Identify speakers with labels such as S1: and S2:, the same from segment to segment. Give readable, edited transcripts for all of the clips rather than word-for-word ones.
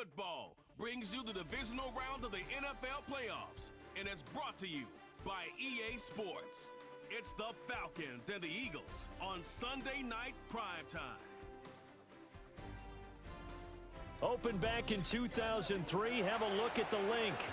S1: Football brings you the divisional round of the NFL playoffs and is brought to you by EA Sports. It's the Falcons and the Eagles on Sunday night primetime.
S2: Opened back in 2003, have a look at the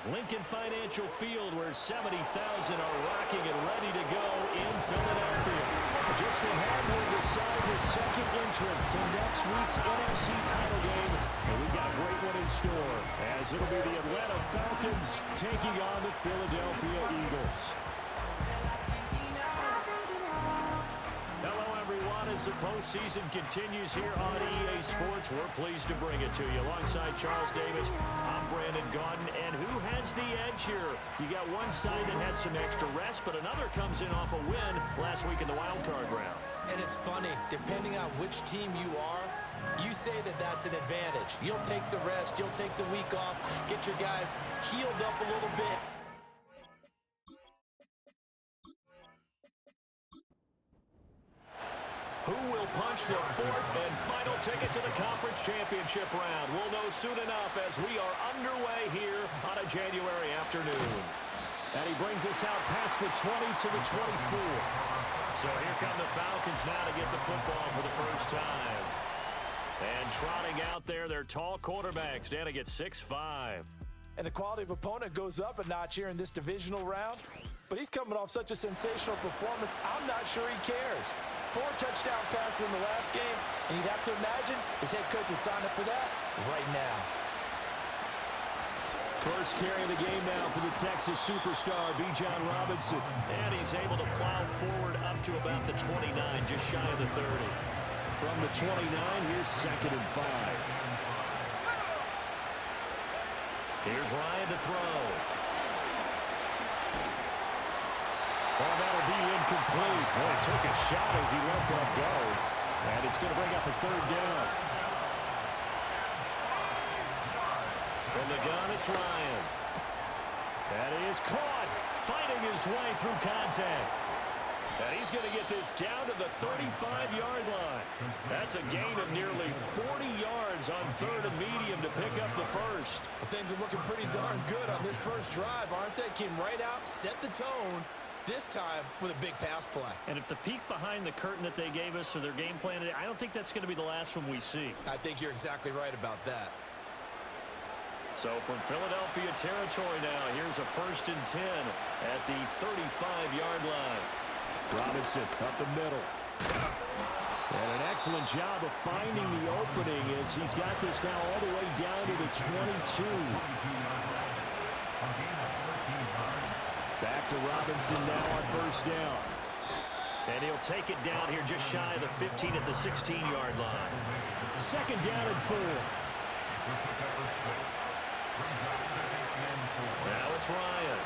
S2: Lincoln Financial Field, where 70,000 are rocking and ready to go in Philadelphia. Just ahead, we'll decide the second entrant to next week's NFC title game. And we got a great one in store, as it'll be the Atlanta Falcons taking on the Philadelphia Eagles. Hello, everyone. As the postseason continues here on EA Sports, we're pleased to bring it to you. Alongside Charles Davis, I'm Brandon Gaudin. And who has the edge here? You got one side that had some extra rest, but another comes in off a win last week in the wild card round.
S3: And it's funny, depending on which team you are, you say that that's an advantage. You'll take the rest, you'll take the week off, get your guys healed up a little bit.
S2: Who will punch the fourth and final ticket to the conference championship round? We'll know soon enough as we are underway here on a January afternoon. And he brings us out past the 20 to the 24. So here come the Falcons now to get the football for the first time. And trotting out there, their tall quarterback standing at 6'5".
S3: And the quality of opponent goes up a notch here in this divisional round. But he's coming off such a sensational performance, I'm not sure he cares. 4 touchdown passes in the last game, and you'd have to imagine his head coach would sign up for that right now.
S2: First carry of the game now for the Texas superstar, Bijan Robinson. And he's able to plow forward up to about the 29, just shy of the 30. From the 29, here's 2nd and 5. Here's Ryan to throw. Oh, that'll be incomplete. Boy, took a shot as he let that go. And it's going to bring up a 3rd down. From the gun, it's Ryan. That is caught, fighting his way through contact. And he's going to get this down to the 35-yard line. That's a gain of nearly 40 yards on 3rd and medium to pick up the first.
S3: Well, things are looking pretty darn good on this first drive, aren't they? Came right out, set the tone. This time with a big pass play.
S2: And if the peek behind the curtain that they gave us or their game plan, I don't think that's going to be the last one we see.
S3: I think you're exactly right about that.
S2: So from Philadelphia territory now, here's a 1st and 10 at the 35-yard line. Robinson up the middle. And an excellent job of finding the opening as he's got this now all the way down to the 22. Back to Robinson now on 1st down. And he'll take it down here just shy of the 15 at the 16-yard line. 2nd down and 4. Now it's Ryan.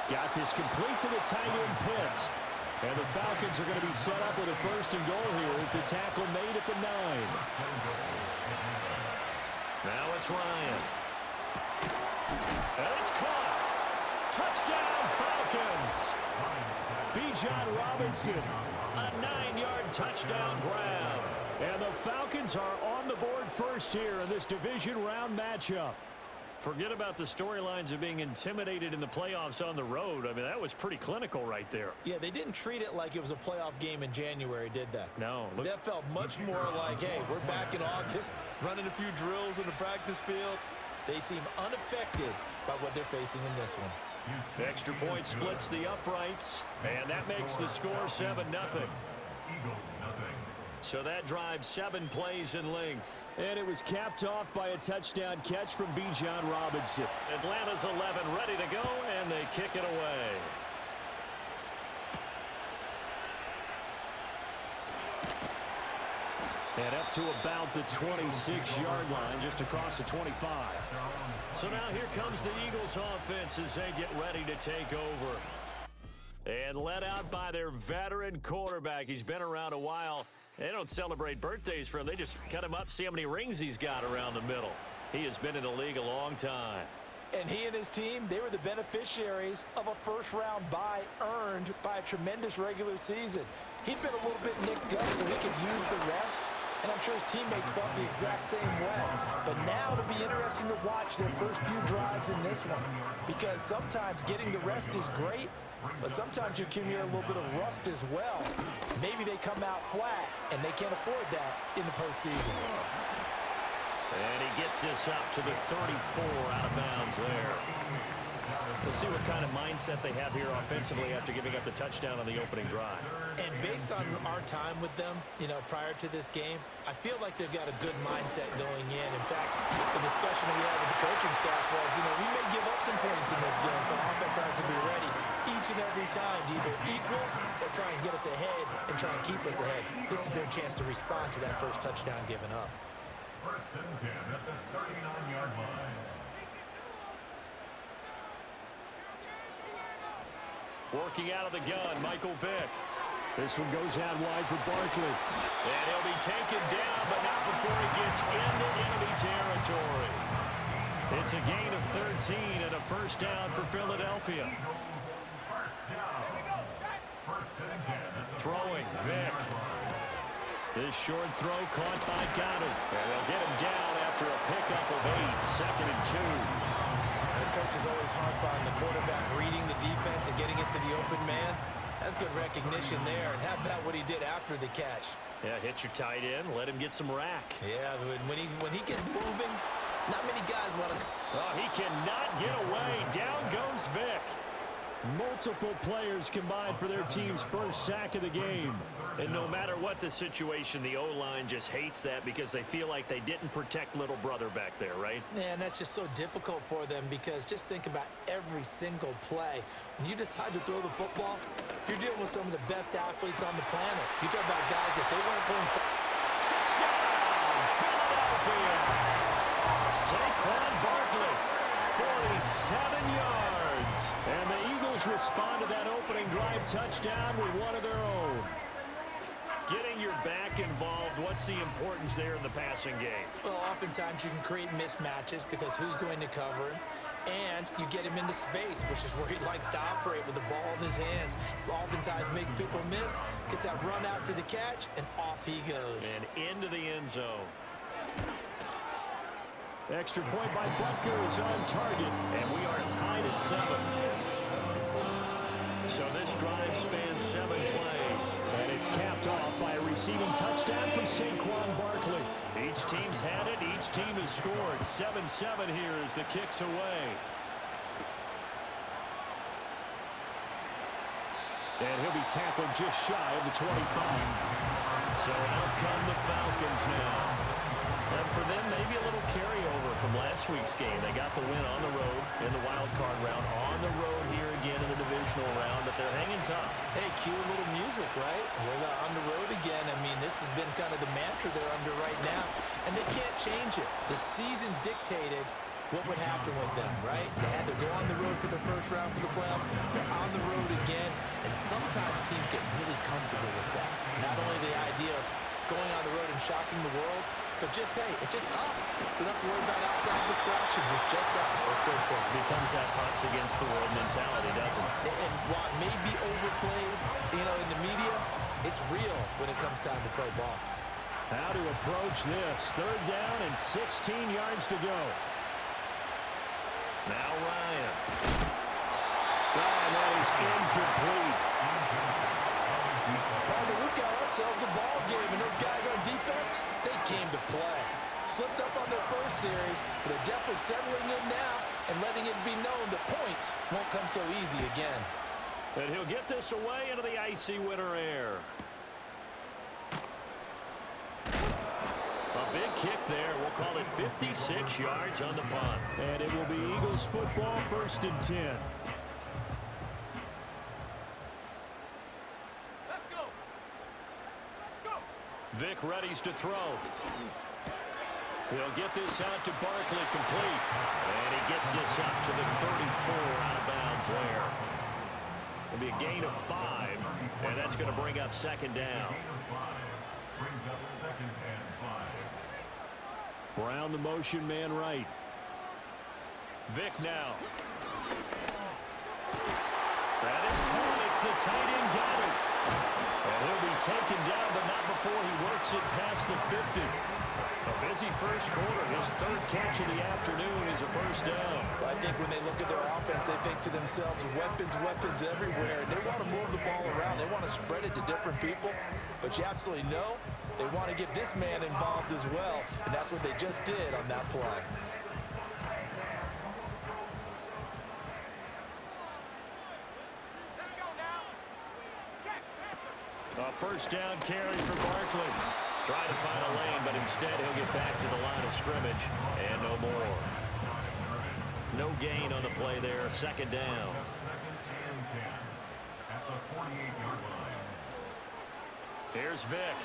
S2: Got this complete to the tight end Pitts. And the Falcons are going to be set up with a 1st and goal here as the tackle made at the 9. Now it's Ryan. And it's caught. Touchdown, Falcons! Bijan Robinson, a 9-yard touchdown grab. And the Falcons are on the board first here in this division round matchup. Forget about the storylines of being intimidated in the playoffs on the road. I mean, that was pretty clinical right there.
S3: Yeah, they didn't treat it like it was a playoff game in January, did they?
S2: No.
S3: That felt much more like, hey, we're back in August, running a few drills in the practice field. They seem unaffected by what they're facing in this one.
S2: Extra point splits the uprights, and that makes the score 7-0. So that drives 7 plays in length. And it was capped off by a touchdown catch from Bijan Robinson. Atlanta's 11 ready to go, and they kick it away. And up to about the 26-yard line, just across the 25. So now here comes the Eagles offense as they get ready to take over. And led out by their veteran quarterback. He's been around a while. They don't celebrate birthdays for him. They just cut him up, see how many rings he's got around the middle. He has been in the league a long time.
S3: And he and his team, they were the beneficiaries of a first-round bye earned by a tremendous regular season. He'd been a little bit nicked up, so he could use the rest and I'm sure his teammates felt the exact same way. But now it'll be interesting to watch their first few drives in this one, because sometimes getting the rest is great, but sometimes you accumulate a little bit of rust as well. Maybe they come out flat, and they can't afford that in the postseason.
S2: And he gets this up to the 34 out of bounds there. We'll see what kind of mindset they have here offensively after giving up the touchdown on the opening drive.
S3: And based on our time with them, prior to this game, I feel like they've got a good mindset going in. In fact, the discussion we had with the coaching staff was, we may give up some points in this game, so offense has to be ready each and every time to either equal or try and get us ahead and try and keep us ahead. This is their chance to respond to that first touchdown given up.
S4: First and 10 at the 39-yard line.
S2: Working out of the gun, Michael Vick. This one goes out wide for Barkley. And he'll be taken down, but not before he gets into enemy territory. It's a gain of 13 and a first down for Philadelphia. Throwing, Vick. This short throw caught by Goddard. And they'll get him down after a pickup of 8, second and 2.
S3: The coaches always harp on the quarterback reading the defense and getting it to the open man. That's good recognition there. And how about what he did after the catch?
S2: Yeah, hit your tight end, let him get some rack.
S3: Yeah, when he gets moving, not many guys want to.
S2: Oh, he cannot get away. Down goes Vick.
S5: Multiple players combined for their team's first sack of the game.
S2: And no matter what the situation, the O-line just hates that because they feel like they didn't protect little brother back there, right?
S3: Yeah, and that's just so difficult for them because just think about every single play. When you decide to throw the football, you're dealing with some of the best athletes on the planet. You talk about guys that they weren't playing.
S2: Touchdown, Philadelphia! Saquon Barkley, 47 yards.
S5: And the Eagles respond to that opening drive touchdown with one of their own.
S2: Getting your back involved, what's the importance there in the passing game?
S3: Well, oftentimes you can create mismatches because who's going to cover him? And you get him into space, which is where he likes to operate with the ball in his hands. Oftentimes makes people miss, gets that run after the catch, and off he goes.
S2: And into the end zone.
S5: Extra point by Butker is on target.
S2: And we are tied at 7. So this drive spans 7 plays.
S5: And it's capped off by a receiving touchdown from Saquon Barkley.
S2: Each team's had it. Each team has scored. 7-7 here as the kick's away.
S5: And he'll be tackled just shy of the 25.
S2: So out come the Falcons now. And for them, maybe a little carryover from last week's game. They got the win on the road in the wild card round. On the road here again in the divisional round, but they're hanging tough.
S3: Hey, cue a little music, right? We're on the road again. I mean, this has been kind of the mantra they're under right now, and they can't change it. The season dictated what would happen with them, right? They had to go on the road for the first round for the playoff. They're on the road again, and sometimes teams get really comfortable with that. Not only the idea of going on the road and shocking the world, but just, hey, it's just us. We don't have to worry about outside distractions. It's just us. Let's go play.
S2: Becomes that us against the world mentality, doesn't it?
S3: And while it may be overplayed, in the media, it's real when it comes time to play ball.
S5: How to approach this. 3rd down and 16 yards to go.
S2: Now Ryan.
S5: And that is incomplete.
S3: We've got ourselves a ball game, and those guys on defense, they came to play. Slipped up on their first series, but they're definitely settling in now and letting it be known that points won't come so easy again.
S2: And he'll get this away into the icy winter air. A big kick there. We'll call it 56 yards on the punt.
S5: And it will be Eagles football, 1st and 10.
S2: Vick readies to throw. He'll get this out to Barkley, complete. And he gets this up to the 34 out of bounds there. It'll be a gain of 5, and that's going to bring up 2nd down.
S5: Brown the motion man right.
S2: Vick now. That is caught. It's the tight end Goddard. And he'll be taken down, but not before he works it past the 50. A busy first quarter. His third catch of the afternoon is a first down.
S3: I think when they look at their offense, they think to themselves, weapons, weapons everywhere. And they want to move the ball around. They want to spread it to different people. But you absolutely know they want to get this man involved as well. And that's what they just did on that play.
S2: A first down carry for Barkley. Trying to find a lane, but instead he'll get back to the line of scrimmage. And no more. No gain on the play there. Second down.
S4: Second and 10 at the 48-yard line.
S2: Here's Vick.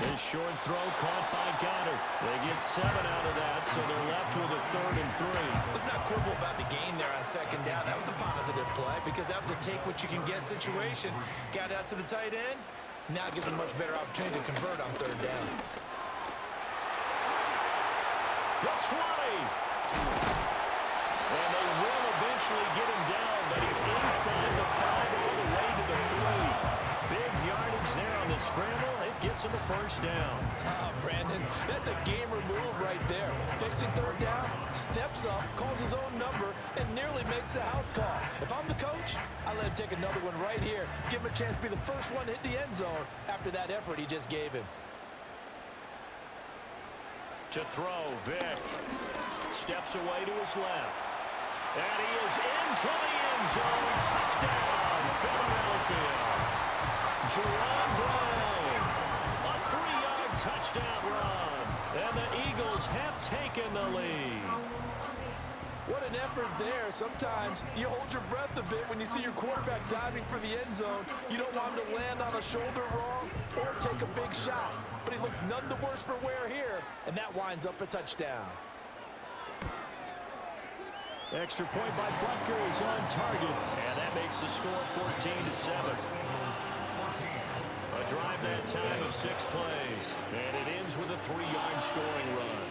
S2: His short throw caught by Goddard. They get 7 out of that, so they're left with a 3rd and 3.
S3: Let's not quibble about the gain there on second down. That was a positive play because that was a take-what-you-can-get situation. Got out to the tight end. Now it gives them a much better opportunity to convert on 3rd down.
S2: The 20. And they will eventually get him down, but he's inside the 5 all the way to the 3. Big yardage there on the scramble. It gets him a first down.
S3: Brandon, that's a gamer move right there. Facing 3rd down, steps up, calls his own number, and nearly makes the house call. If I'm the coach, I let him take another one right here. Give him a chance to be the first one to hit the end zone after that effort he just gave him.
S2: To throw, Vick. Steps away to his left. And he is into the end zone. Touchdown, Philadelphia. Jerron Brown. A 3-yard touchdown run. And the Eagles have taken the lead.
S3: What an effort there. Sometimes you hold your breath a bit when you see your quarterback diving for the end zone. You don't want him to land on a shoulder wrong or take a big shot. But he looks none the worse for wear here, and that winds up a touchdown.
S2: Extra point by Butker is on target, and that makes the score 14-7. A drive that time of 6 plays, and it ends with a 3-yard scoring run.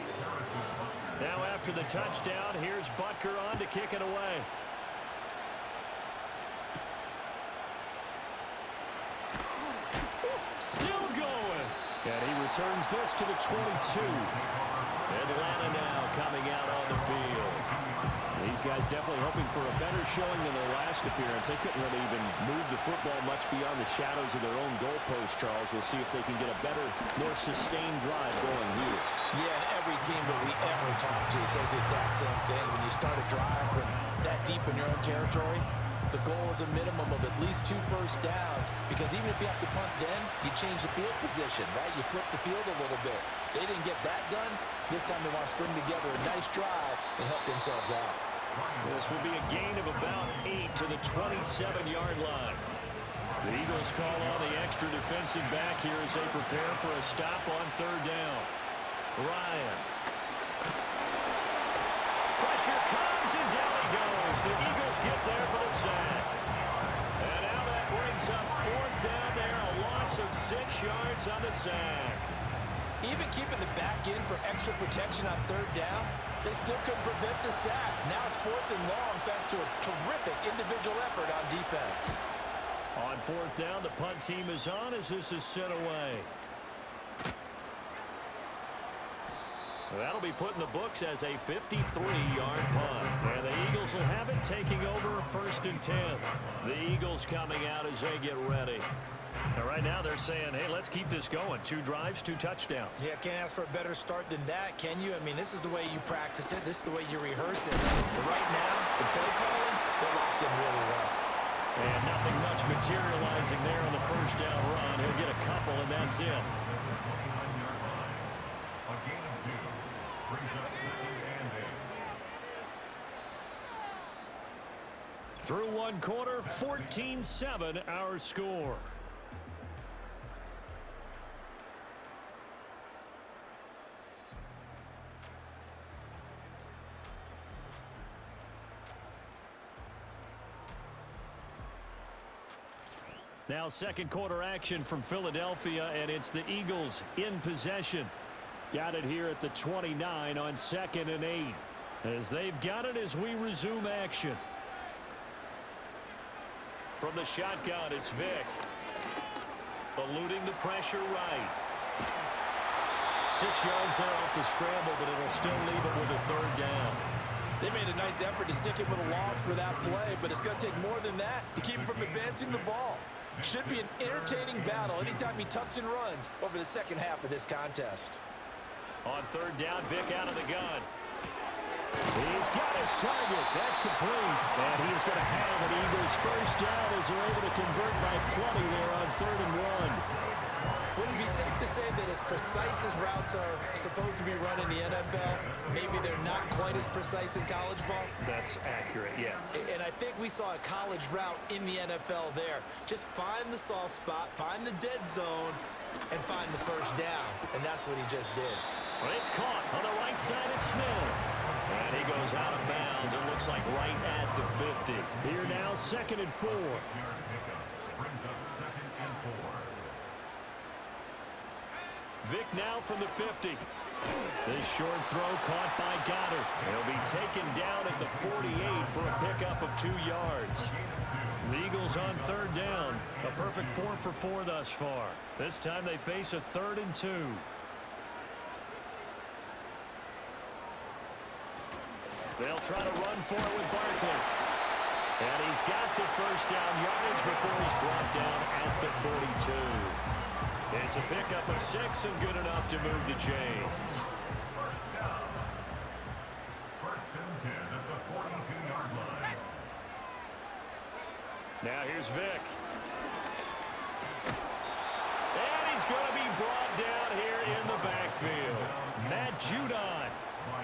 S2: Now after the touchdown, here's Butker on to kick it away. Still going. And he returns this to the 22. Atlanta now coming out on the field.
S5: These guys definitely hoping for a better showing than their last appearance. They couldn't really even move the football much beyond the shadows of their own goalpost, Charles. We'll see if they can get a better, more sustained drive going here.
S3: Yeah, and every team that we ever talk to says the exact same thing. When you start a drive from that deep in your own territory, the goal is a minimum of at least 2 first downs, because even if you have to punt then, you change the field position, right? You flip the field a little bit. They didn't get that done. This time they want to string together a nice drive and help themselves out.
S2: This will be a gain of about 8 to the 27-yard line. The Eagles call on the extra defensive back here as they prepare for a stop on 3rd down. Ryan. Pressure comes and down he goes. The Eagles get there for the sack. And now that brings up 4th down there, a loss of 6 yards on the sack.
S3: Even keeping the back in for extra protection on 3rd down, they still couldn't prevent the sack. Now it's 4th and long thanks to a terrific individual effort on defense.
S2: On 4th down, the punt team is on as this is sent away. That'll be put in the books as a 53-yard punt. And the Eagles will have it, taking over 1st and 10. The Eagles coming out as they get ready. And right now they're saying, hey, let's keep this going. 2 drives, 2 touchdowns.
S3: Yeah, can't ask for a better start than that, can you? I mean, this is the way you practice it. This is the way you rehearse it. But right now, the play calling, they're locked in really well.
S2: And nothing much materializing there on the first down run. He'll get a couple, and that's it.
S4: A gain of 2 brings up 2nd and 8.
S2: Through 1 quarter, 14-7 our score. Now 2nd quarter action from Philadelphia, and it's the Eagles in possession.
S5: Got it here at the 29 on 2nd and 8.
S2: As they've got it as we resume action. From the shotgun, it's Vick. Eluding the pressure right. 6 yards there off the scramble, but it'll still leave it with a 3rd down.
S3: They made a nice effort to stick him with a loss for that play, but it's going to take more than that to keep him from advancing the ball. Should be an entertaining battle anytime he tucks and runs over the second half of this contest.
S2: On 3rd down, Vick out of the gun. He's got his target. That's complete. And he's going to have an Eagles first down as they're able to convert by plenty there on 3rd and 1.
S3: Would it be safe to say that as precise as routes are supposed to be run in the NFL, maybe they're not quite as precise in college ball?
S2: That's accurate, yeah.
S3: And I think we saw a college route in the NFL there. Just find the soft spot, find the dead zone, and find the first down. And that's what he just did.
S2: Well, it's caught on the right side at Smith. And he goes out of bounds. It looks like right at the 50. Here now, 2nd and 4.
S4: Brings up 2nd and 4.
S2: Vick now from the 50. This short throw caught by Goddard. He'll be taken down at the 48 for a pickup of 2 yards. The Eagles on 3rd down. A perfect 4 for 4 thus far. This time they face a 3rd and 2. They'll try to run for it with Barkley. And he's got the first down yardage before he's brought down at the 42. It's a pickup of 6 and good enough to move the chains.
S4: First down. 1st and 10 at the 42-yard line.
S2: Now here's Vick. And he's going to be brought down here in the backfield. Matt Judon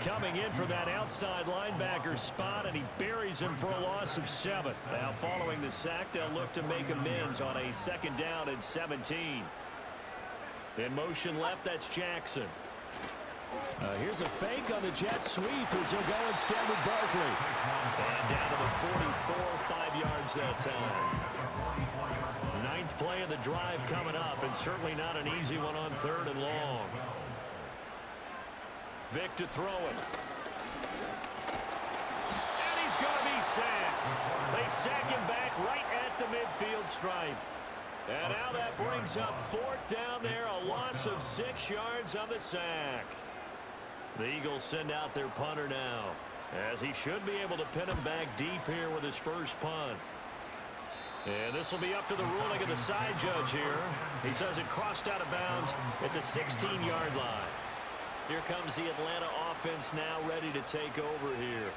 S2: coming in for that outside linebacker spot, and he buries him for a loss of 7. Now following the sack, they'll look to make amends on a 2nd down and 17. In motion left, that's Jackson. Here's a fake on the jet sweep as he'll go instead with Barkley. And down to the 44, 5 yards that time. 9th play of the drive coming up, and certainly not an easy one on 3rd and long. Vick to throw it. And he's going to be sacked. They sack him back right at the midfield stripe. And now that brings up 4th down there, a loss of 6 yards on the sack. The Eagles send out their punter now, as he should be able to pin him back deep here with his first punt. And this will be up to the ruling of the side judge here. He says it crossed out of bounds at the 16-yard line. Here comes the Atlanta offense now ready to take over here.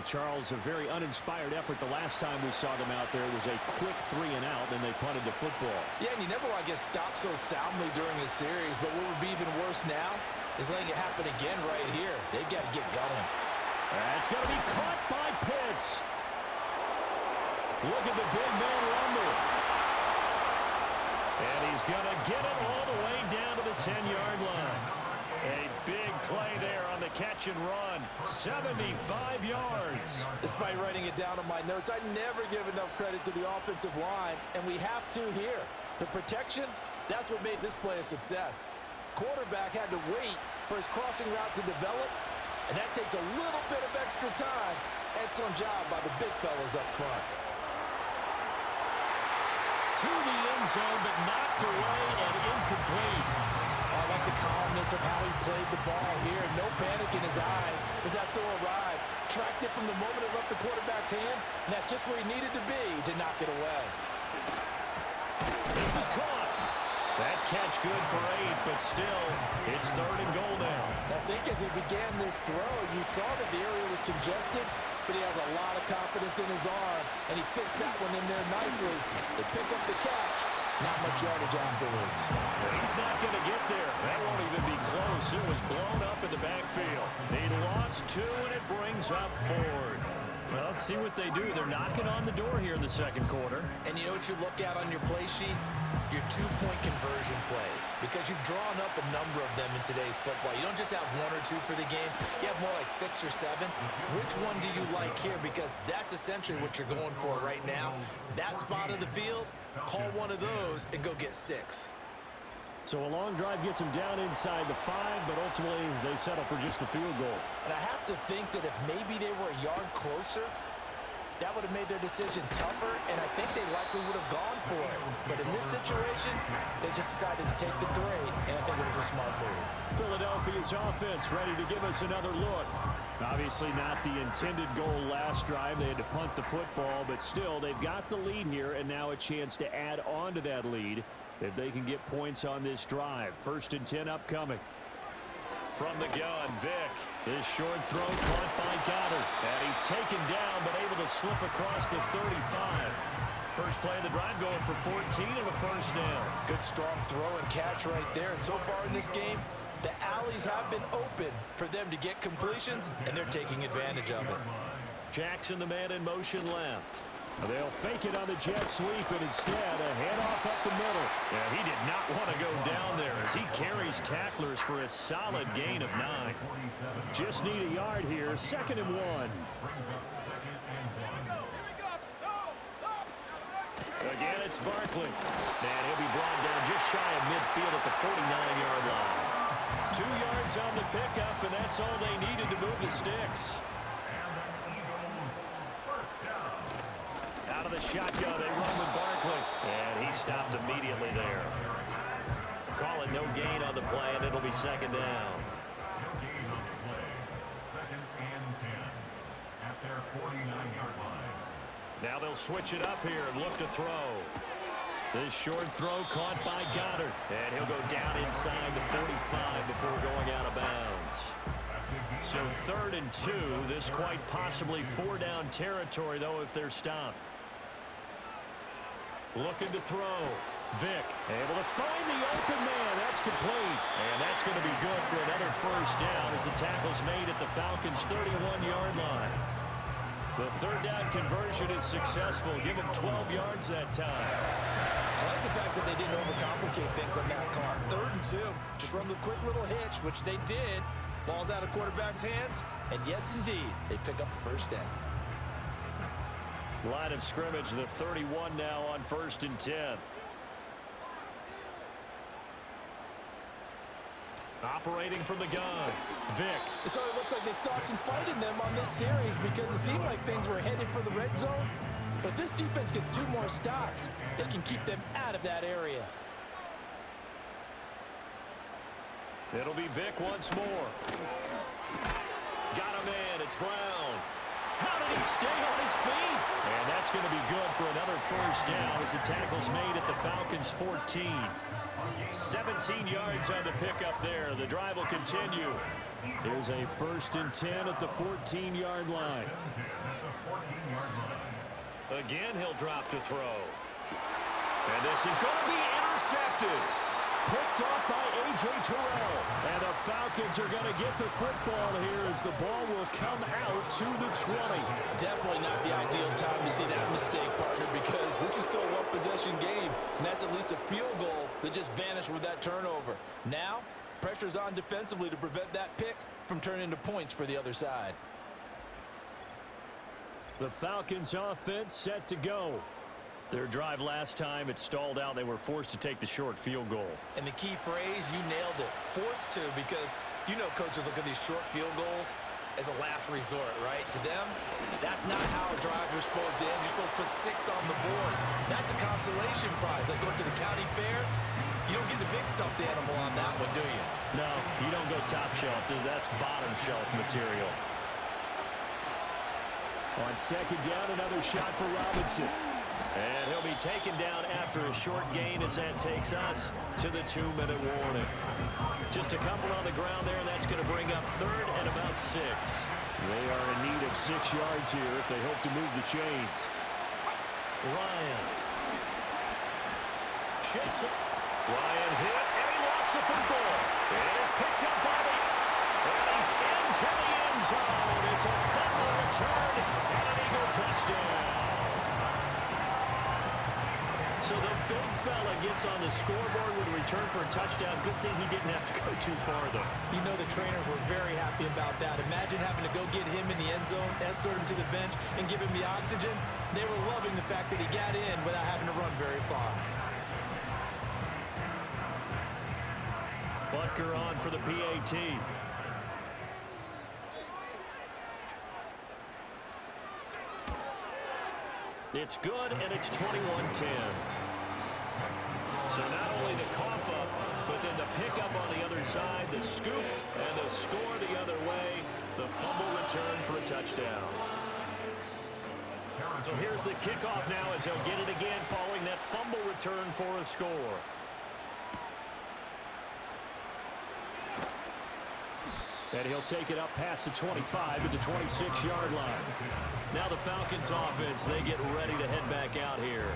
S5: Charles, a very uninspired effort the last time we saw them out there. It was a quick 3 and out, and they punted the football.
S3: Yeah, and you never want to get stopped so soundly during a series, but what would be even worse now is letting it happen again right here. They've got to get going.
S2: That's going to be caught by Pitts. Look at the big man rumble. And he's going to get it all the way down to the 10-yard line. A big play there on the catch and run. 75 yards.
S3: Despite writing it down on my notes, I never give enough credit to the offensive line, and we have to here. The protection, that's what made this play a success. Quarterback had to wait for his crossing route to develop, and that takes a little bit of extra time. Excellent job by the big fellas up front.
S2: To the end zone, but knocked away and incomplete.
S3: I like the calmness of how he played the ball here. No panic in his eyes as that throw arrived. Tracked it from the moment it left the quarterback's hand, and that's just where he needed to be to knock it away.
S2: This is caught. That catch good for 8, but still, it's 3rd and goal now.
S3: I think as he began this throw, you saw that the area was congested, but he has a lot of confidence in his arm, and he fits that one in there nicely. They pick up the catch. Not much yardage afterwards.
S2: He's not going to get there. That won't even be close. It was blown up in the backfield. He lost 2, and it brings up 4th. Well, let's see what they do. They're knocking on the door here in the 2nd quarter.
S3: And you know what you look at on your play sheet? Your 2-point conversion plays. Because you've drawn up a number of them in today's football. You don't just have 1 or 2 for the game. You have more like 6 or 7. Which one do you like here? Because that's essentially what you're going for right now. That spot of the field, call one of those and go get 6.
S5: So a long drive gets them down inside the 5, but ultimately they settle for just the field goal.
S3: And I have to think that if maybe they were a yard closer, That would have made their decision tougher, and I think they likely would have gone for it. But in this situation, they just decided to take the 3, and I think it was a smart move.
S2: Philadelphia's offense ready to give us another look. Obviously not the intended goal last drive. They had to punt the football, but still, they've got the lead here, and now a chance to add on to that lead if they can get points on this drive. 1st and 10 upcoming. From the gun, Vick. This short throw caught by Goddard. And he's taken down, but able to slip across the 35. First play of the drive going for 14 and a first down.
S3: Good strong throw and catch right there. And so far in this game, the alleys have been open for them to get completions, and they're taking advantage of it.
S2: Jackson, the man in motion left. They'll fake it on the jet sweep, and instead a handoff up the middle. Yeah, he did not want to go down there as he carries tacklers for a solid gain of 9. Just need a yard here. 2nd and 1. Again, it's Barkley. And he'll be brought down just shy of midfield at the 49-yard line. 2 yards on the pickup, and that's all they needed to move the sticks. Out of the shotgun, they run with Barkley. And he stopped immediately there. Call it no gain on the play, and it'll be 2nd down.
S4: No gain on the play. 2nd and 10 at their 49-yard line.
S2: Now they'll switch it up here and look to throw. This short throw caught by Goddard. And he'll go down inside the 45 before going out of bounds. So 3rd and 2. This quite possibly 4-down territory, though, if they're stopped. Looking to throw. Vick able to find the open man. That's complete. And that's going to be good for another first down as the tackle's made at the Falcons' 31-yard line. The 3rd down conversion is successful. Give them 12 yards that time.
S3: I like the fact that they didn't overcomplicate things on that call. 3rd and 2. Just run the quick little hitch, which they did. Ball's out of quarterback's hands. And yes, indeed, they pick up the first down.
S2: Line of scrimmage, the 31 now on 1st and 10. Operating from the gun, Vick.
S3: So it looks like they stopped some fight in them on this series because it seemed like things were headed for the red zone. But this defense gets 2 more stops. They can keep them out of that area.
S2: It'll be Vick once more. Got him in. It's Brown. How did he stay on his feet? And that's going to be good for another first down as the tackle's made at the Falcons' 14. 17 yards on the pickup there. The drive will continue. Here's a 1st and 10 at the 14-yard line. Again, he'll drop to throw. And this is going to be intercepted. Picked off by A.J. Terrell. And the Falcons are going to get the football here as the ball will come out to the 20.
S3: Definitely not the ideal time to see that mistake, partner, because this is still a one-possession game. And that's at least a field goal that just vanished with that turnover. Now, pressure's on defensively to prevent that pick from turning into points for the other side.
S2: The Falcons offense set to go. Their drive last time, it stalled out. They were forced to take the short field goal.
S3: And the key phrase, you nailed it. Forced to, because you know coaches look at these short field goals as a last resort, right? To them, that's not how a drive was supposed to end. You're supposed to put 6 on the board. That's a consolation prize. Like going to the county fair, you don't get the big stuffed animal on that one, do you?
S2: No, you don't go top shelf. That's bottom shelf material. On 2nd down, another shot for Robinson. And he'll be taken down after a short gain as that takes us to the 2-minute warning. Just a couple on the ground there, and that's going to bring up 3rd and about 6. They are in need of 6 yards here if they hope to move the chains. Ryan. Shakes it. Ryan hit, and he lost the football. It is picked up by the... And he's into the end zone. It's a fumble return and an Eagle touchdown. So the big fella gets on the scoreboard with a return for a touchdown. Good thing he didn't have to go too far, though.
S3: You know the trainers were very happy about that. Imagine having to go get him in the end zone, escort him to the bench, and give him the oxygen. They were loving the fact that he got in without having to run very far.
S2: Butker on for the PAT. It's good, and it's 21-10. So not only the cough up, but then the pickup on the other side, the scoop, and the score the other way, the fumble return for a touchdown. So here's the kickoff now as he'll get it again following that fumble return for a score. And he'll take it up past the 25 to the 26-yard line. Now the Falcons offense, they get ready to head back out here.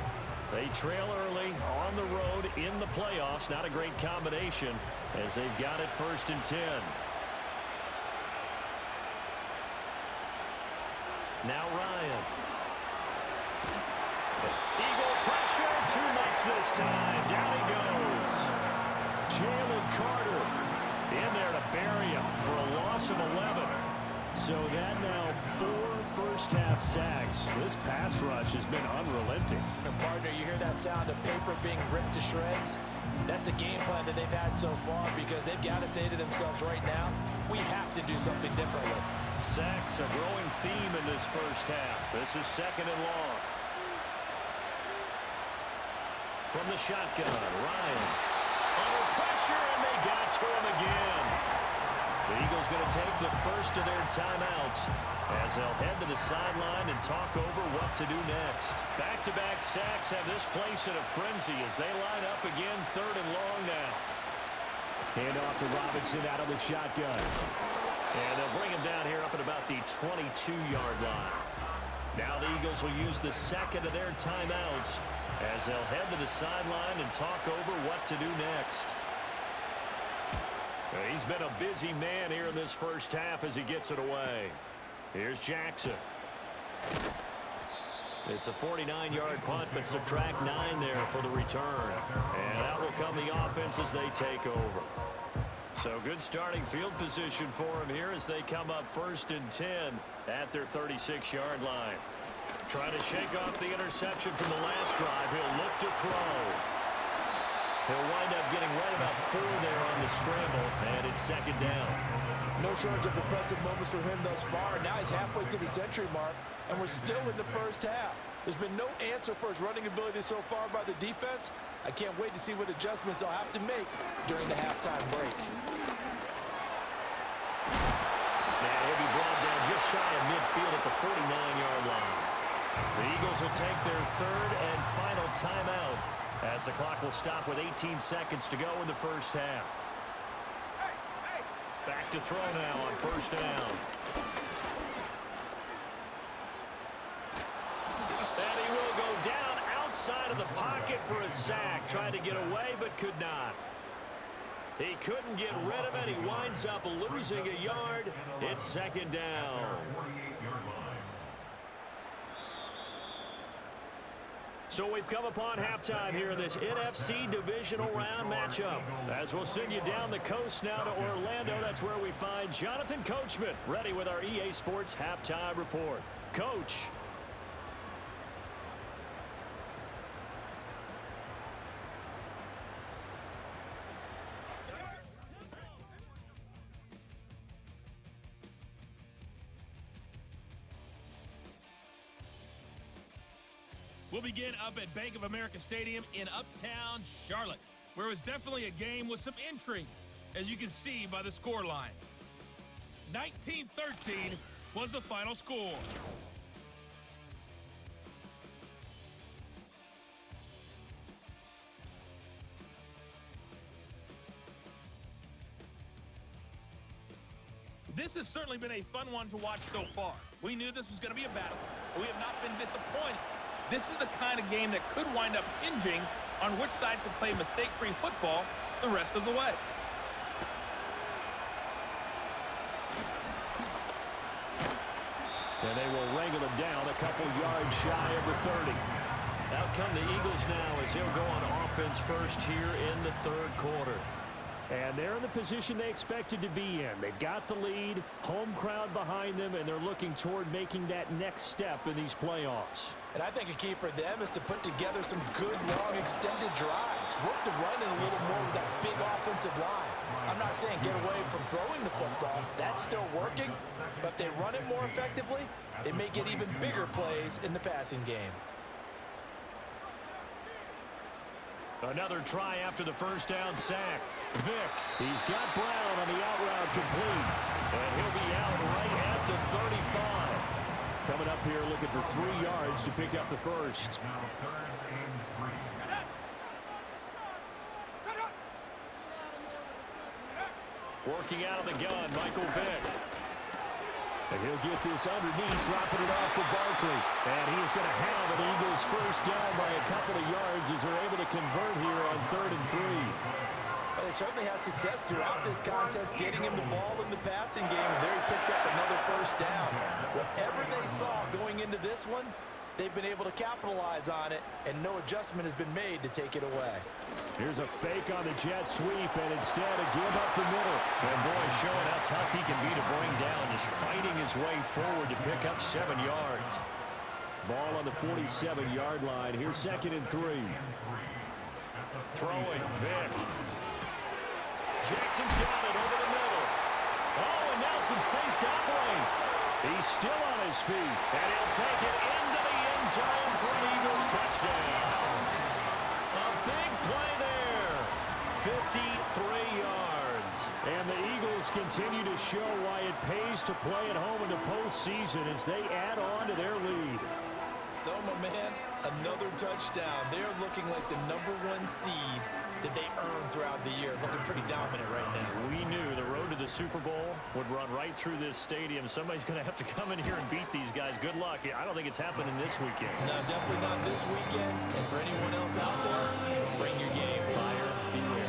S2: They trail early on the road in the playoffs. Not a great combination as they've got it 1st and 10. Now Ryan. Eagle pressure, too much this time. Down he goes. Jalen Carter in there to bury him for a loss of 11. So that now 4 first-half sacks. This pass rush has been unrelenting.
S3: And partner, you hear that sound of paper being ripped to shreds? That's the game plan that they've had so far because they've got to say to themselves right now, we have to do something differently.
S2: Sacks, a growing theme in this first half. This is 2nd and long. From the shotgun, Ryan. Under pressure, and they got to him again. The Eagles going to take the first of their timeouts as they'll head to the sideline and talk over what to do next. Back-to-back sacks have this place in a frenzy as they line up again 3rd and long now.
S5: Hand off to Robinson out of the shotgun.
S2: And they'll bring him down here up at about the 22-yard line. Now the Eagles will use the 2nd of their timeouts as they'll head to the sideline and talk over what to do next. He's been a busy man here in this first half as he gets it away. Here's Jackson. It's a 49-yard punt, but subtract 9 there for the return. And that will come the offense as they take over. So good starting field position for him here as they come up 1st and 10 at their 36-yard line. Trying to shake off the interception from the last drive. He'll look to throw. He'll wind up getting right about 4 there on the scramble, and it's 2nd down.
S3: No shortage of impressive moments for him thus far. Now he's halfway to the century mark, and we're still in the first half. There's been no answer for his running ability so far by the defense. I can't wait to see what adjustments they'll have to make during the halftime break.
S2: And he'll be brought down just shy of midfield at the 49-yard line. The Eagles will take their 3rd and final timeout as the clock will stop with 18 seconds to go in the first half. Back to throw now on 1st down. And he will go down outside of the pocket for a sack. Tried to get away, but could not. He couldn't get rid of it. He winds up losing a yard. It's 2nd down. So we've come upon halftime here in this NFC divisional round matchup. As we'll send you down the coast now to Orlando, that's where we find Jonathan Coachman ready with our EA Sports halftime report. Coach.
S1: We'll begin up at Bank of America Stadium in Uptown Charlotte, where it was definitely a game with some intrigue, as you can see by the scoreline. 19-13 was the final score. This has certainly been a fun one to watch so far. We knew this was going to be a battle, but we have not been disappointed. This is the kind of game that could wind up hinging on which side could play mistake-free football the rest of the way.
S2: And they will wrangle him down a couple yards shy of the 30. Out come the Eagles now as they'll go on offense first here in the 3rd quarter.
S5: And they're in the position they expected to be in. They've got the lead, home crowd behind them, and they're looking toward making that next step in these playoffs.
S3: And I think a key for them is to put together some good, long, extended drives. Work the running a little more with that big offensive line. I'm not saying get away from throwing the football. That's still working. But if they run it more effectively, they may get even bigger plays in the passing game.
S2: Another try after the first down sack. Vick, he's got Brown on the out route complete. And he'll be out right at the 35. Coming up here looking for 3 yards to pick up the first.
S4: Now 3rd and 3.
S2: Working out of the gun, Michael Vick. And he'll get this underneath, dropping it off for Barkley. And he's going to have an Eagles first down by a couple of yards as they're able to convert here on 3rd and 3.
S3: Well, they certainly had success throughout this contest, getting him the ball in the passing game, and there he picks up another first down. Whatever they saw going into this one, they've been able to capitalize on it, and no adjustment has been made to take it away.
S2: Here's a fake on the jet sweep, and instead a give up the middle. And boy, showing how tough he can be to bring down, just fighting his way forward to pick up 7 yards.
S5: Ball on the 47-yard line. Here's 2nd and 3.
S2: Throwing, Vick. Jackson's got it over the middle. Oh, and now some space to operate. He's still on his feet, and he'll take it into the end zone for an Eagles touchdown. A big play there. 53 yards.
S5: And the Eagles continue to show why it pays to play at home in the postseason as they add on to their lead.
S3: So, my man, another touchdown. They're looking like the #1 seed that they earned throughout the year. Looking pretty dominant right now.
S2: We knew the road to the Super Bowl would run right through this stadium. Somebody's going to have to come in here and beat these guys. Good luck. I don't think it's happening this weekend.
S3: No, definitely not this weekend. And for anyone else out there, bring your game.
S2: Buyer beware.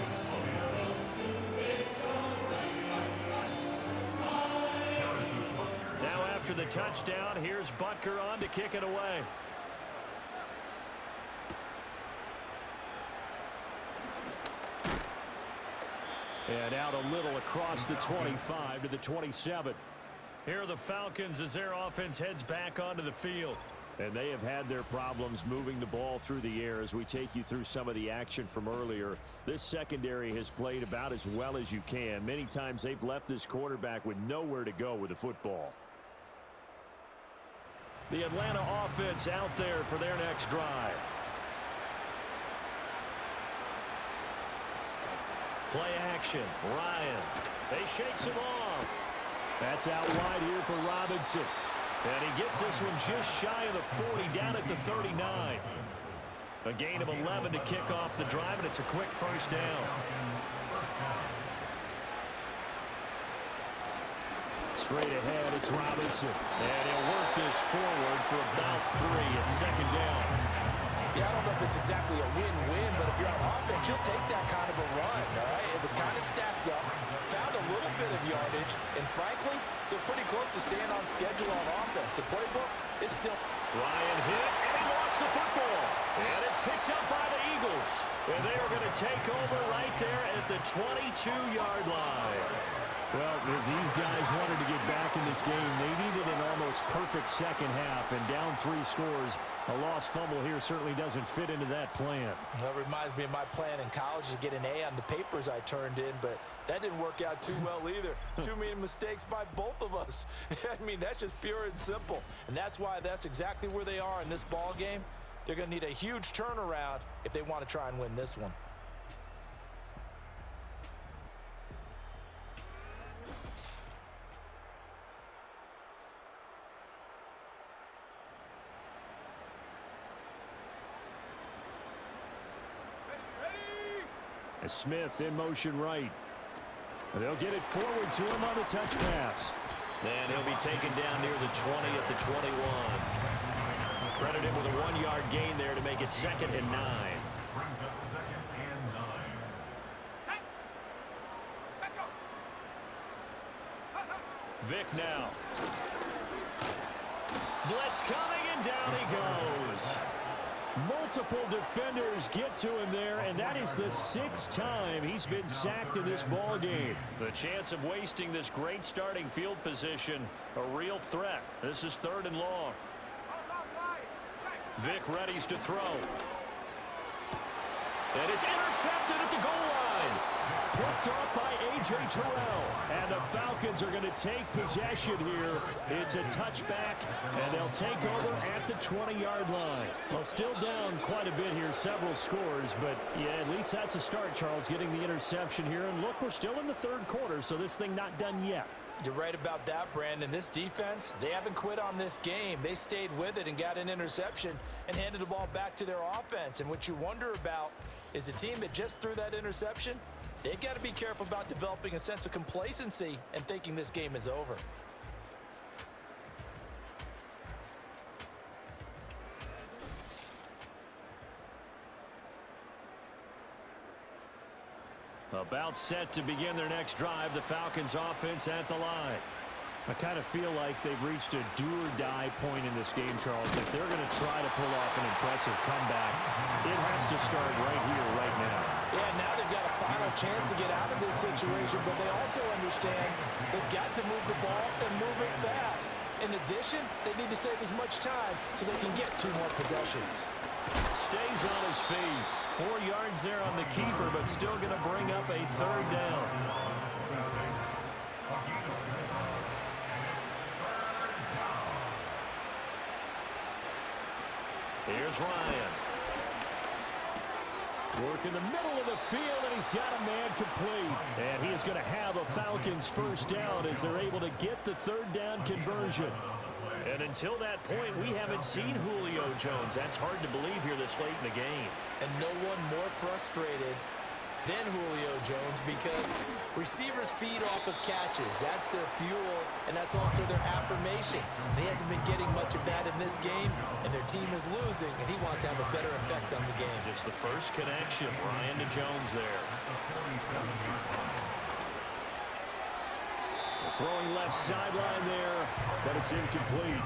S2: Now after the touchdown, here's Butker on to kick it away. And out a little across the 25 to the 27. Here are the Falcons as their offense heads back onto the field.
S5: And they have had their problems moving the ball through the air as we take you through some of the action from earlier. This secondary has played about as well as you can. Many times they've left this quarterback with nowhere to go with the football.
S2: The Atlanta offense out there for their next drive. Play action. Ryan. They shakes him off.
S5: That's out wide here for Robinson.
S2: And he gets this one just shy of the 40, down at the 39. A gain of 11 to kick off the drive, and it's a quick first down.
S5: Straight ahead, it's Robinson.
S2: And he'll work this forward for about 3 at 2nd down.
S3: Yeah, I don't know if it's exactly a win-win, but if you're on offense, you'll take that kind of a run, all right? It was kind of stacked up, found a little bit of yardage, and frankly, they're pretty close to staying on schedule on offense. The playbook is still...
S2: Ryan hit, and he lost the football. And it's picked up by the Eagles. And they are going to take over right there at the 22-yard line.
S5: Well, if these guys wanted to get back in this game, they needed an almost perfect second half, and down 3 scores. A lost fumble here certainly doesn't fit into that plan.
S3: That reminds me of my plan in college to get an A on the papers I turned in, but that didn't work out too well either. Too many mistakes by both of us. I mean, that's just pure and simple. And that's why that's exactly where they are in this ball game. They're going to need a huge turnaround if they want to try and win this one.
S5: Smith in motion right. They'll get it forward to him on the touch pass.
S2: And he'll be taken down near the 20 at the 21. Credit him with a 1-yard gain there to make it 2nd and 9.
S4: Brings up 2nd and 9.
S2: Vick now. Blitz coming, and down he goes.
S5: Multiple defenders get to him there, and that is the 6th time he's been sacked in this ball game.
S2: The chance of wasting this great starting field position, a real threat. This is 3rd and long. Vick readies to throw. And it's intercepted at the goal line. Picked off by A.J. Terrell. And the Falcons are going to take possession here. It's a touchback, and they'll take over at the 20-yard line. Well, still down quite a bit here, several scores, but yeah, at least that's a start, Charles, getting the interception here. And look, we're still in the third quarter, so this thing not done yet.
S3: You're right about that, Brandon. This defense, they haven't quit on this game. They stayed with it and got an interception and handed the ball back to their offense. And what you wonder about is the team that just threw that interception, they've got to be careful about developing a sense of complacency and thinking this game is over.
S2: About set to begin their next drive, the Falcons offense at the line. I kind of feel like they've reached a do-or-die point in this game, Charles. If they're going to try to pull off an impressive comeback, it has to start right here, right now.
S3: Yeah, now they've got a final chance to get out of this situation, but they also understand they've got to move the ball and move it fast. In addition, they need to save as much time so they can get 2 more possessions.
S2: Stays on his feet. 4 yards there on the keeper, but still going to bring up a 3rd down. Here's Ryan. Work in the middle of the field, and he's got a man complete. And he is going to have a Falcons 1st down as they're able to get the 3rd down conversion. And until that point, we haven't seen Julio Jones. That's hard to believe here this late in the game.
S3: And no one more frustrated than Julio Jones because receivers feed off of catches. That's their fuel, and that's also their affirmation. And he hasn't been getting much of that in this game, and their team is losing, and he wants to have a better effect on the game.
S2: Just the first connection, Ryan to Jones there. Throwing left sideline there, but it's incomplete.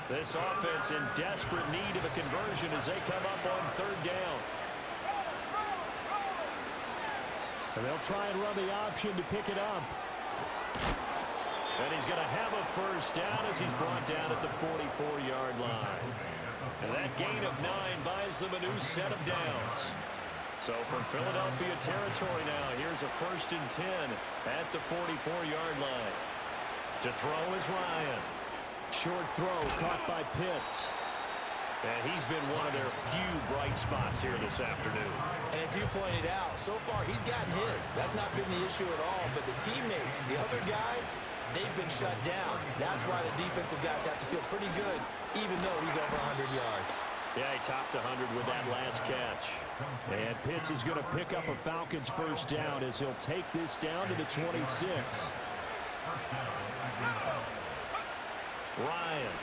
S2: This offense in desperate need of a conversion as they come up on 3rd down. And they'll try and run the option to pick it up. And he's going to have a 1st down as he's brought down at the 44-yard line. And that gain of 9 buys them a new set of downs. So from Philadelphia territory now, here's a 1st and 10 at the 44-yard line. To throw is Ryan. Short throw caught by Pitts. And he's been one of their few bright spots here this afternoon.
S3: And as you pointed out, so far he's gotten his. That's not been the issue at all. But the teammates, the other guys, they've been shut down. That's why the defensive guys have to feel pretty good, even though he's over 100 yards.
S2: Yeah, he topped 100 with that last catch. And Pitts is going to pick up a Falcons 1st down as he'll take this down to the 26. Ryan.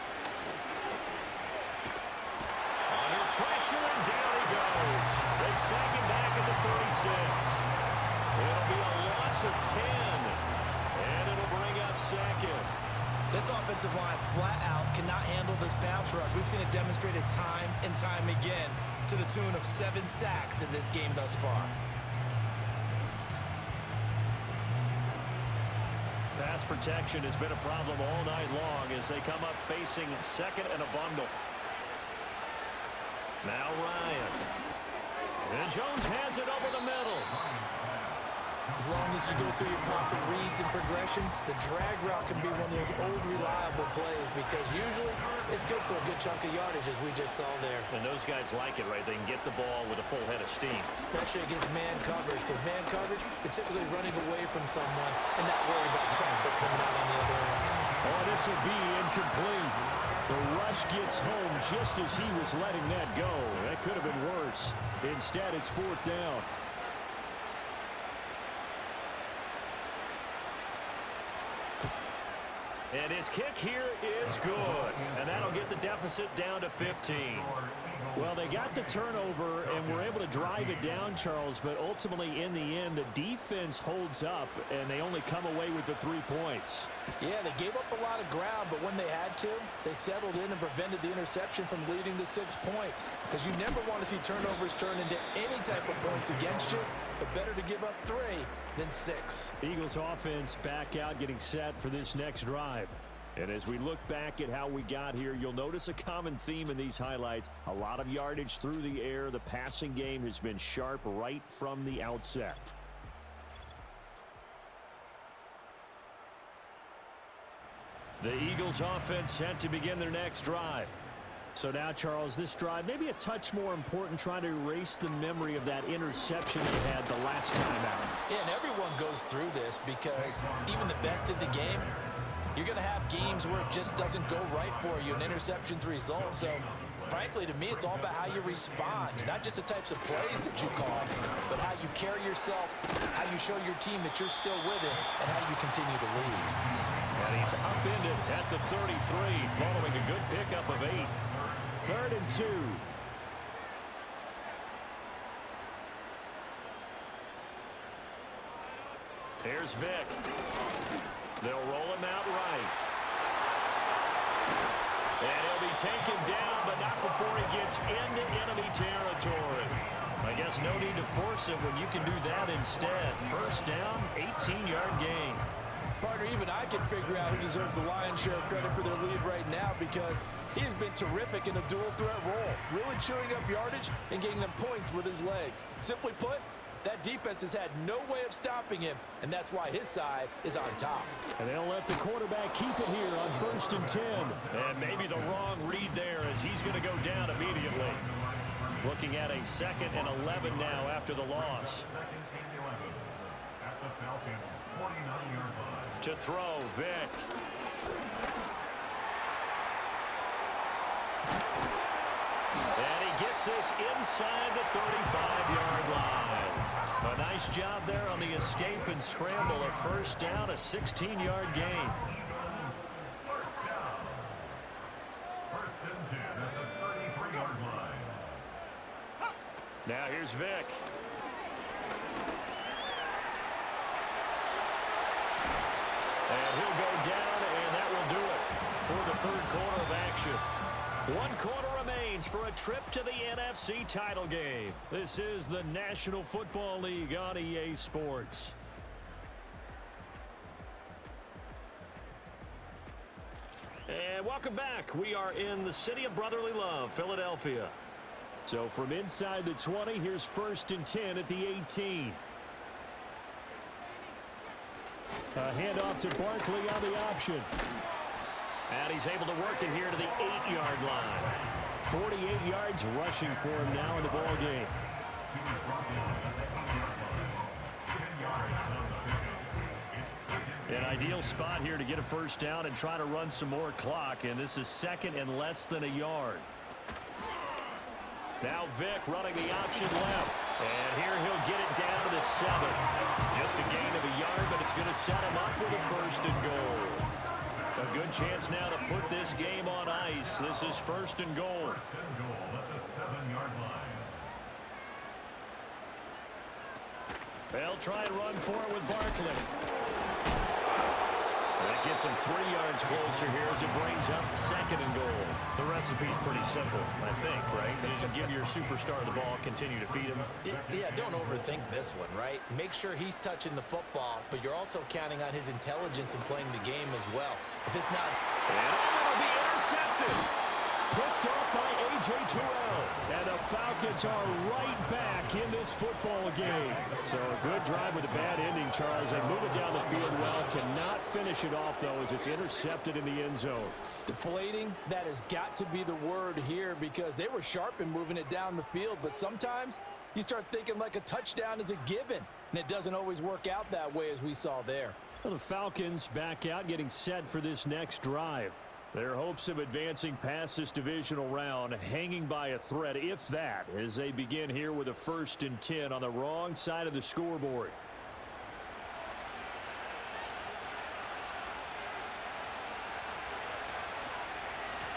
S2: Under pressure, and down he goes. They sack him back at the 36. It'll be a loss of 10. And it'll bring up 2nd.
S3: This offensive line flat out cannot handle this pass rush. We've seen it demonstrated time and time again to the tune of 7 sacks in this game thus far.
S2: Pass protection has been a problem all night long as they come up facing 2nd and a bundle. Now Ryan. And Jones has it over the middle.
S3: As long as you go through your proper reads and progressions, the drag route can be one of those old reliable plays because usually it's good for a good chunk of yardage as we just saw there.
S2: And those guys like it, right? They can get the ball with a full head of steam.
S3: Especially against man coverage, because man coverage, you're typically running away from someone and not worried about traffic coming out on the other end.
S2: Oh, this will be incomplete. The rush gets home just as he was letting that go. That could have been worse. Instead, it's 4th down. And his kick here is good. And that'll get the deficit down to 15. Well, they got the turnover and were able to drive it down, Charles, but ultimately in the end, the defense holds up, and they only come away with the 3 points.
S3: Yeah, they gave up a lot of ground, but when they had to, they settled in and prevented the interception from leading to 6 points. Because you never want to see turnovers turn into any type of points against you, but better to give up 3 than 6.
S2: Eagles offense back out getting set for this next drive. And as we look back at how we got here, you'll notice a common theme in these highlights. A lot of yardage through the air. The passing game has been sharp right from the outset. The Eagles offense set to begin their next drive. So now, Charles, this drive maybe a touch more important, trying to erase the memory of that interception they had the last time out.
S3: Yeah, and everyone goes through this because even the best in the game, you're going to have games where it just doesn't go right for you, an interception's result. So, frankly, to me, it's all about how you respond, not just the types of plays that you call, but how you carry yourself, how you show your team that you're still with it, and how you continue to lead.
S2: And he's upended at the 33, following a good pickup of 8. 3rd and 2. Here's Vick. They'll roll him out right. And he'll be taken down, but not before he gets into enemy territory. I guess no need to force it when you can do that instead. First down, 18-yard gain.
S3: Partner, even I can figure out who deserves the lion's share of credit for their lead right now, because he has been terrific in a dual threat role, really chewing up yardage and getting them points with his legs. Simply put, that defense has had no way of stopping him, and that's why his side is on top.
S2: And they'll let the quarterback keep it here on 1st and 10. And maybe the wrong read there, as he's going to go down immediately. Looking at a 2nd and 11 now after the loss.
S4: 2nd and 11 at the Falcons' 49-yard line.
S2: To throw, Vick. And he gets this inside the 35-yard line. A nice job there on the escape and scramble. A first down, a 16-yard gain.
S4: First down. 1st and 10 at the 33-yard line.
S2: Now here's Vick. And he'll go down, and that will do it for the 3rd quarter of action. 1 quarter remains for a trip to the NFC title game. This is the National Football League on EA Sports. And welcome back. We are in the city of brotherly love, Philadelphia. So from inside the 20, here's 1st and 10 at the 18. A handoff to Barkley on the option. And he's able to work it here to the 8-yard line. 48 yards rushing for him now in the ball game. An ideal spot here to get a first down and try to run some more clock. And this is 2nd and less than a yard. Now Vick running the option left. And here he'll get it down to the 7. Just a gain of a yard, but it's going to set him up with a 1st and goal. A good chance now to put this game on ice. This is 1st and goal.
S4: 1st and goal at the 7-yard line.
S2: They'll try and run for it with Barkley. That gets him 3 yards closer here as it brings up 2nd and goal. The recipe's pretty simple, I think, right? Just give your superstar the ball, continue to feed him.
S3: Yeah, don't overthink this one, right? Make sure he's touching the football, but you're also counting on his intelligence in playing the game as well. If it's not...
S2: And it'll be intercepted. Picked up by A.J. Terrell. And the Falcons are right back in this football game. So a good drive with a bad ending, Charles. They move it down the field well. Cannot finish it off, though, as it's intercepted in the end zone.
S3: Deflating, that has got to be the word here, because they were sharp in moving it down the field. But sometimes you start thinking like a touchdown is a given, and it doesn't always work out that way, as we saw there.
S2: Well, the Falcons back out, getting set for this next drive. Their hopes of advancing past this divisional round hanging by a thread, if that, as they begin here with a 1st and 10 on the wrong side of the scoreboard.